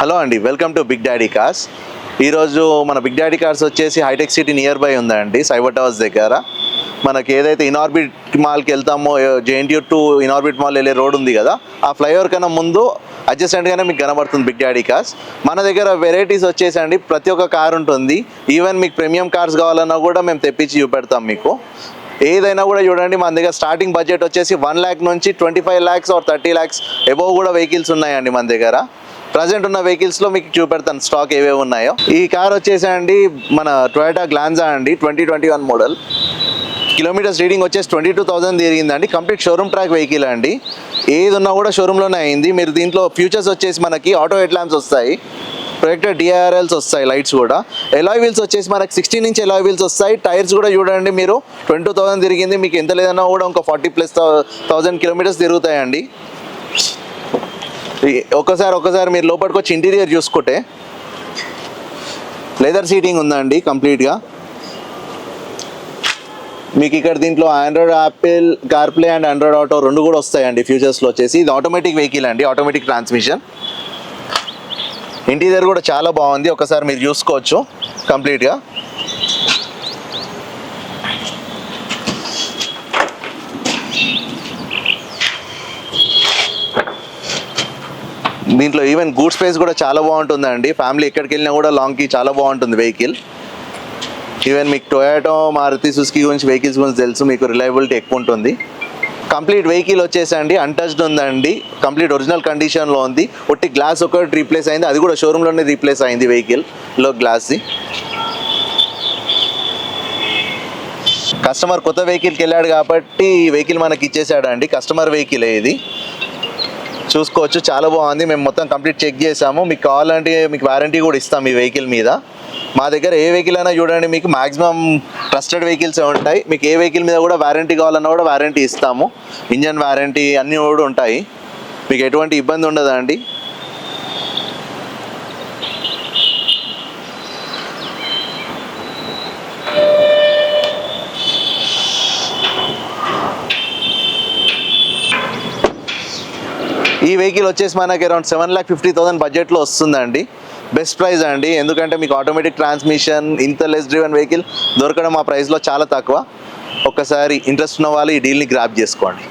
Hello అండి, welcome to Big Daddy Cars. ఈరోజు మన బిగ్ డాడీ కార్స్ వచ్చేసి హైటెక్ సిటీ నియర్ బై ఉందండి, సైబర్ టవర్స్ దగ్గర. మనకి ఏదైతే ఇనార్బిట్ మాల్కి వెళ్తామో, జేఎన్టీయూ టు ఇనార్బిట్ మాల్ వెళ్ళే రోడ్ ఉంది కదా, ఆ ఫ్లైఓవర్ కన్నా ముందు అడ్జస్టెంట్గానే మీకు కనబడుతుంది బిగ్ డాడీ కార్స్. మన దగ్గర వెరైటీస్ వచ్చేసండి ప్రతి ఒక్క కార్ ఉంటుంది. ఈవెన్ మీకు ప్రీమియం కార్స్ కావాలన్నా కూడా మేము తెప్పించి చూపెడతాం మీకు. ఏదైనా కూడా చూడండి, మన దగ్గర స్టార్టింగ్ బడ్జెట్ వచ్చేసి 1 lakh నుంచి 25 lakhs ఆర్ 30 lakhs అబోవ్ కూడా వెహికల్స్ ఉన్నాయండి మన దగ్గర. ప్రజెంట్ ఉన్న వెహికల్స్లో మీకు చూపెడతాను స్టాక్ ఏవేవి ఉన్నాయో. ఈ కార్ వచ్చేసండి మన టొయోటా గ్లాన్జా అండి, 2021 మోడల్. కిలోమీటర్స్ రీడింగ్ వచ్చేసి 22,000 తిరిగిందండి. కంప్లీట్ షోరూమ్ ట్రాక్ వెహికల్ అండి. ఏది ఉన్నా కూడా షోరూంలోనే అయింది. మీరు దీంట్లో ఫ్యూచర్స్ వచ్చేసి మనకి ఆటో హెడ్ ల్యాంప్స్ వస్తాయి, ప్రొజెక్టర్ డిఆర్ఎల్స్ వస్తాయి, లైట్స్ కూడా. ఎలాయ్ వీల్స్ వచ్చేసి మనకి 16 ఇంచ్ ఎలాయ్ వీల్స్ వస్తాయి. టైర్స్ కూడా చూడండి, మీరు 22,000 తిరిగింది, మీకు ఎంత లేదన్నా కూడా ఇంకా 40,000+ కిలోమీటర్స్ తిరుగుతాయండి. ఒకసారి మీరు లోపలికి వచ్చి ఇంటీరియర్ చూసుకుంటే లెదర్ సీటింగ్ ఉందండి కంప్లీట్గా. మీకు ఇక్కడ దీంట్లో Android, Apple CarPlay and Android auto రెండు కూడా వస్తాయండి ఫ్యూచర్స్లో వచ్చేసి. ఇది ఆటోమేటిక్ వెహికల్ అండి, ఆటోమేటిక్ ట్రాన్స్మిషన్. ఇంటీరియర్ కూడా చాలా బాగుంది, ఒకసారి మీరు చూసుకోవచ్చు కంప్లీట్గా. దీంట్లో ఈవెన్ గూడ్ స్పేస్ కూడా చాలా బాగుంటుందండి. ఫ్యామిలీ ఎక్కడికి వెళ్ళినా కూడా లాంగ్కి చాలా బాగుంటుంది వెహికల్. ఈవెన్ మీకు టొయోటా, మారుతి సుజుకి గురించి వెహికల్స్ గురించి తెలుసు, మీకు రిలయబిలిటీ ఎక్కువ ఉంటుంది. కంప్లీట్ వెహికల్ వచ్చేసండి అన్టచ్డ్ ఉందండి, కంప్లీట్ ఒరిజినల్ కండిషన్లో ఉంది. ఒట్టి గ్లాస్ ఒకటి రీప్లేస్ అయింది, అది కూడా షోరూంలోనే రీప్లేస్ అయింది వెహికల్లో గ్లాస్ది. కస్టమర్ కొత్త వెహికల్కి వెళ్ళాడు కాబట్టి ఈ వెహికల్ మనకి ఇచ్చేసాడండి. కస్టమర్ వెహికల్ ఇది చూసుకోవచ్చు, చాలా బాగుంది. మేము మొత్తం కంప్లీట్ చెక్ చేసాము. మీకు కావాలంటే మీకు వారంటీ కూడా ఇస్తాం ఈ వెహికల్ మీద. మా దగ్గర ఏ వెహికల్ అయినా చూడండి, మీకు మాక్సిమం ట్రస్టెడ్ వెహికల్స్ ఉంటాయి. మీకు ఏ వెహికల్ మీద కూడా వారంటీ కావాలన్నా కూడా వారంటీ ఇస్తాము. ఇంజన్ వారంటీ అన్నీ కూడా ఉంటాయి, మీకు ఎటువంటి ఇబ్బంది ఉండదండి. ఈ వెహికల్ వచ్చేసి మనకి అరౌండ్ 7,50,000 బడ్జెట్లో వస్తుందండి. బెస్ట్ ప్రైస్ అండి, ఎందుకంటే మీకు ఆటోమేటిక్ ట్రాన్స్మిషన్ ఇంత లెస్ డ్రివెన్ వెహికల్ దొరకడం ఆ ప్రైస్లో చాలా తక్కువ. ఒక్కసారి ఇంట్రెస్ట్ ఉన్న వాళ్ళు ఈ డీల్ని గ్రాప్ చేసుకోండి.